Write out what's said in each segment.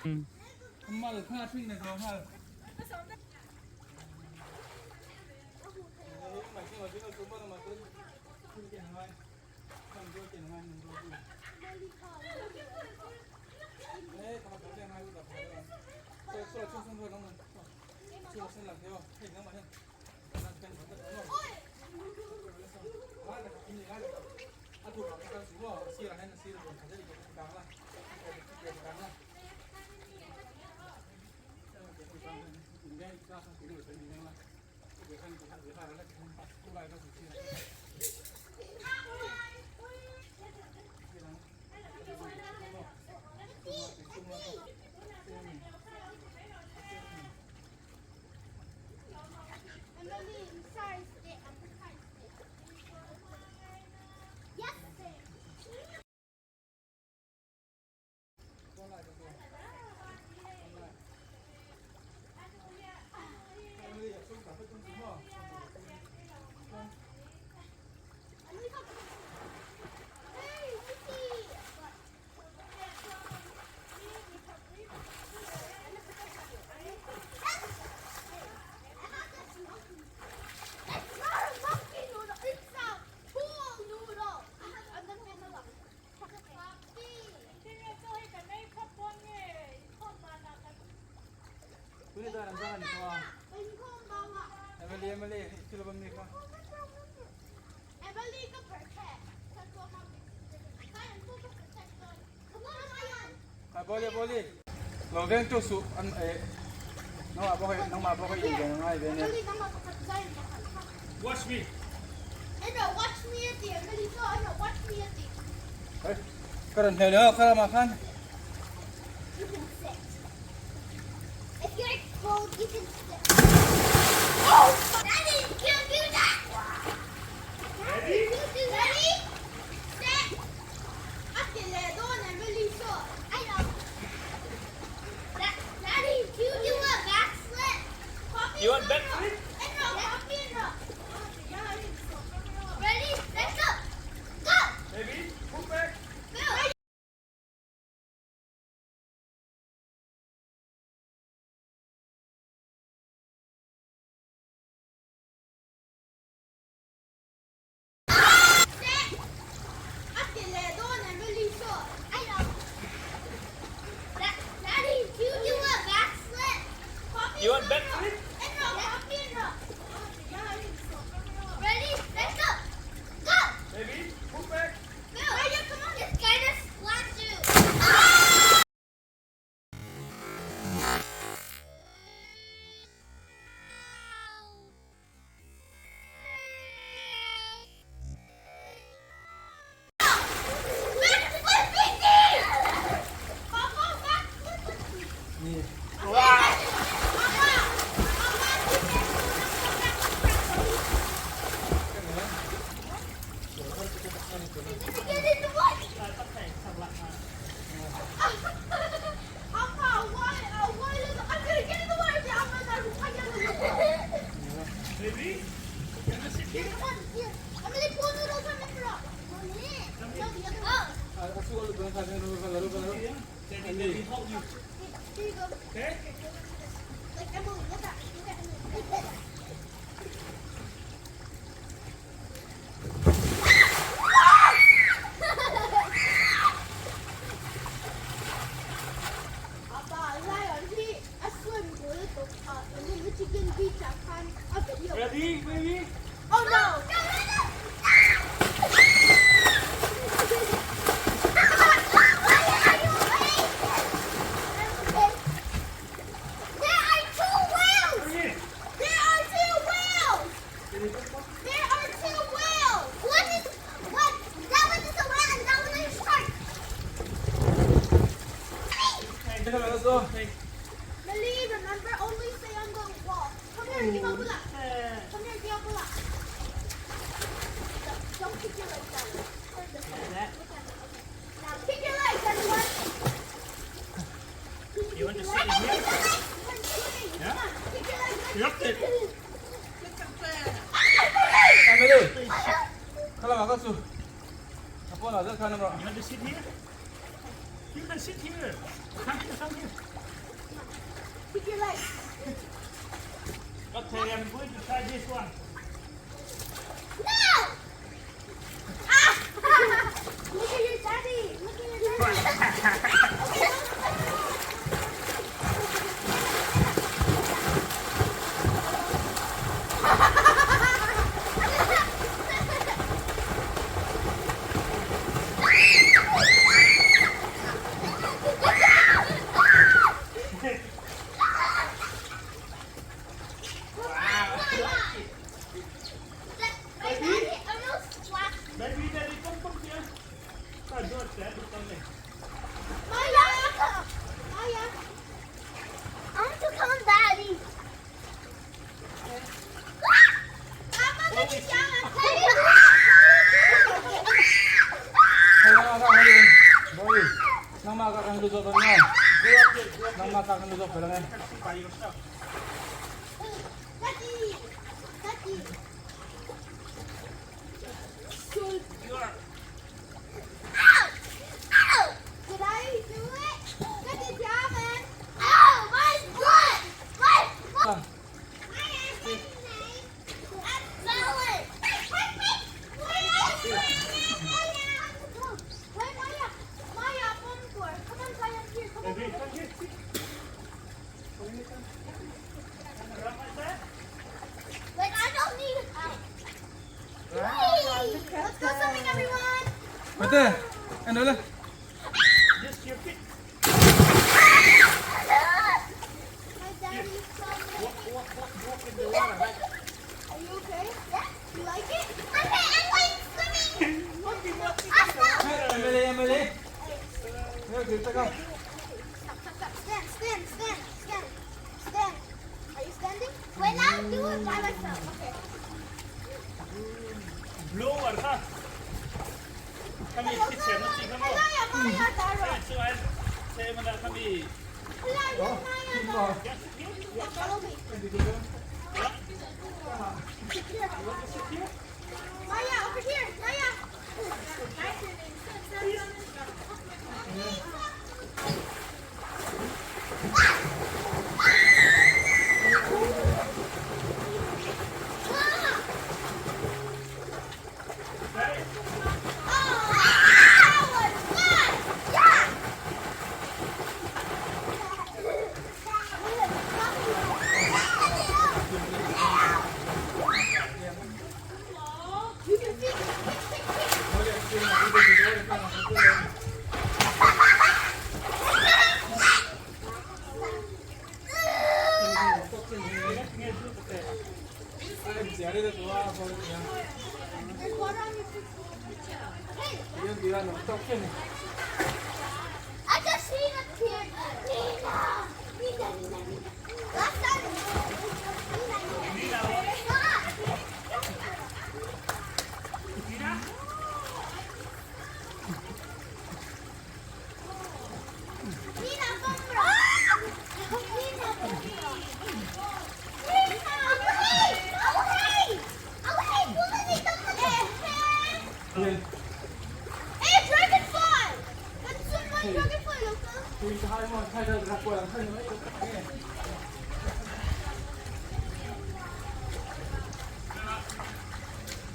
mal kha thing này rồi ha mà khi mà chúng tôi cũng mà tôi tiền hai còn tôi tiền hai mình tôi đấy các bạn có tiền hai tập tôi tôi chung chung thôi không mình chưa xin làm theo hình nó mà hen làm cần phải được rồi quá là cái gì đấy à tụi nó đang xuống rồi xì là hay là xì là mình phải để cái cắn là cái cắn là đây ra sang cái người tới mình là cái khăn cái khăn là cái khăn cũng lại nó chỉ là Ini dah nampak ni kau. Emily, kilo berapa ni kau? Emily ke percaya. Satu orang. Kan tu tu percaya. Kamu boleh boleh. Logan tu su an nama apa kau ini jangan ai benda. Emily nama percaya. Watch me. Watch me at the Emily so watch me at the. Kau dah ni kau makan. You can sit. If you're cold, you can sit. Oh! Daddy, can't do that! Ready? Ready? Set! Okay, don't Emily so. I know. Daddy, do you do a backflip? You want backflip? No, copy it up. Ready? Let's go! Go! Baby, move back. Go! You want backflip? Ready? Let's go! Go! Baby, move back. Go! Come on, this guy just slapped you. Ready, baby? Oh no! Let's go. Millie, remember, only stay on the wall. Come here, give up a lap. Come here, give up a lap. Don't kick your legs down. Now kick your legs, everyone. You want to sit in here? Yeah? Kick your legs. Yep. Emily, kalau makan su, apa nak? Jangan You want to sit here? You can sit here. Come here. Keep your legs. Okay, I'm going to try this one. No! Ah! Look at your daddy. Look at your daddy. Baby, daddy, come here. Oh, good, daddy, come here. Maya! Maya! I want to come, Daddy. Mama, let me down. Ay, nakakahalin. Boy, nang makakahalusokan mo. Go up there, go up Nang makakahalusok ka lang eh. there. See by yourself. Daddy! Daddy! You are. Ow! Ow! Did I do it? Good job, man. Ow! My foot! My foot! Ah, Maya, what's your name? I'm Solid. Wait, Maya. Maya, one more. Come on, Maya, here. Come on. Baby, come here. Sit. Run like that. Wait, I don't need it. Hey, let's go swimming, everyone. Pwede. Ano lang? Just your feet. My daddy's coming. Walk in the water, right? Are you okay? Yeah. You like it? Okay, I'm going swimming. Let's go. Emily, Emily. Here, dito ka. Stand, stand, stand, stand, stand. Are you standing? Wait, I'll do it by myself. Okay. Blower, huh? Come here, sit here. Let's see, come on. Maya, Maya, Dara. So I say mo na kami. Maya, Maya, Dara. Yes, sit here. Follow me. Sit here. Sit here. Maya, over here. Maya. Right? Oh, that was good. Yeah. You can see. Diary 좋아. 거기 그냥. There's water on your feet. Hey, 이건 네가 너무 떡해. I just seen a tear. Nina. Nina, Nina, Nina. Last time. Nina, Nina. Stop. Mira. Nina, come here. Nina, come here. Nina, away. Away. Away. Bully, don't 예. Hey, dragonfly. Let's swim my dragonfly, Luca. 우리 할머니 살다 갖고 와. 할머니 이렇게.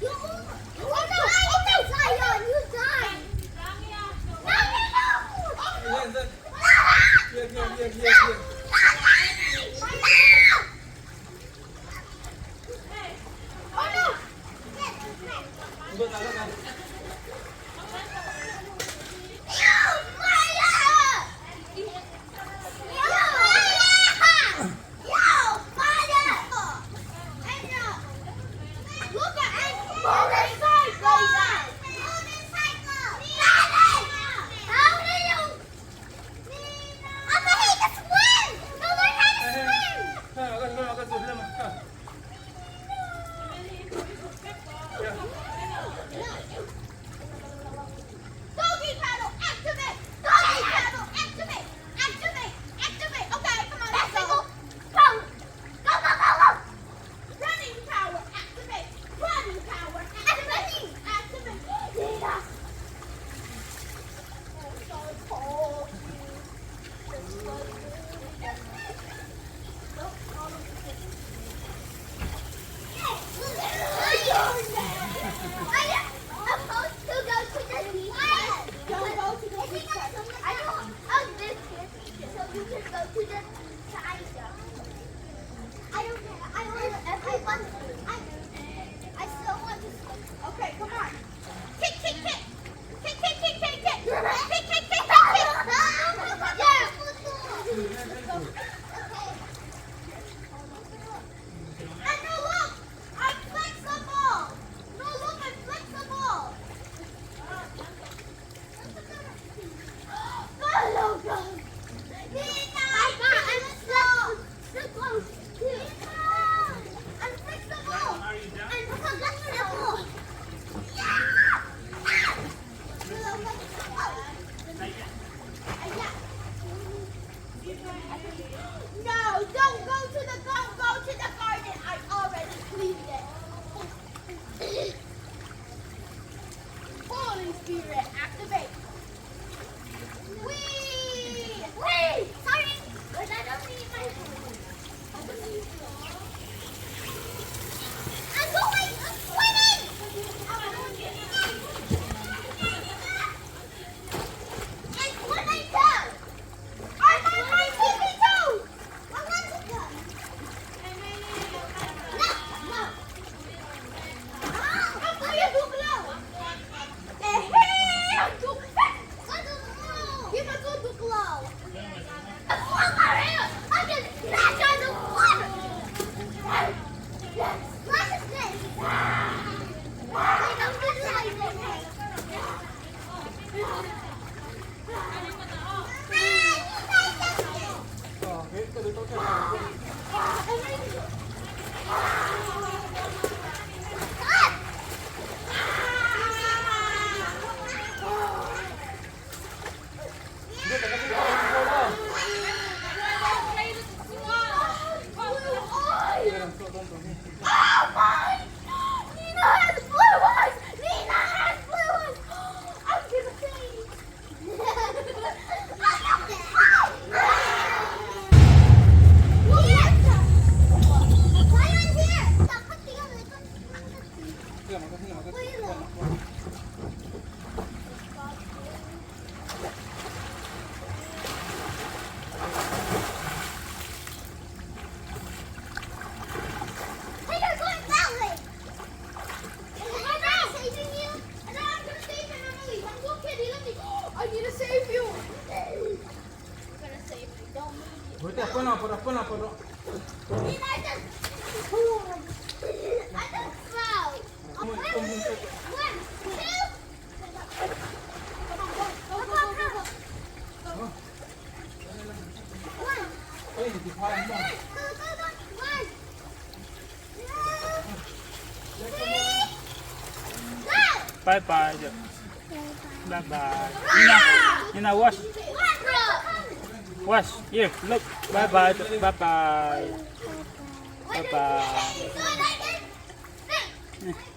You, oh no, Zion, you died. No, no, no. 예. Oh no. 이거 나가가. You just go to the side. I don't care. I still want to swim. Okay, come on. Kick, kick, kick. Kick, kick, kick, kick, kick. Kick, kick, kick, kick, kick. Yeah. Okay. And no, look. I'm flexible. No, look, I'm flexible. Go, go. Nina, I'm slow. I'm flexible. Are you done? I'm flexible. No, don't go to the garden. I already cleaned it. Holy Spirit, activate. Whee! Sorry, but I don't need my phone. I'm going! I'm swimming! I'm swimming too! I'm on my tippy toes! I want to go. No! Ang kaya duglaw! Ang duglaw! Give us a duglaw! I'm just smash on the water! What is this? Wait, I'm just like this. Okay, ito dito ka. Hindi, taga dito ka sa bola. Ayan, so, don't. Oh my! Nina has blue eyes! Nina has blue eyes! I'm gonna say. Yes! Why on here? Stop cutting on it. Sige, magas. Wait lang. Hey, you're going that way! I'm not saving you! And then I'm gonna save him, Emily! I'm so kidding, let me... I need to save you! I'm gonna save you, don't move. Wait, apano. Nina, I just fell. Come on. 1, 2. Come on. 1. Ay, hindi pa mo. Go. 1. 2. 3. Go. Bye-bye. Bye-bye. Nina, wash. 1. Wash. Here, look. Bye-bye. Bye-bye. Bye-bye. Bye-bye. Good, I did. Thanks.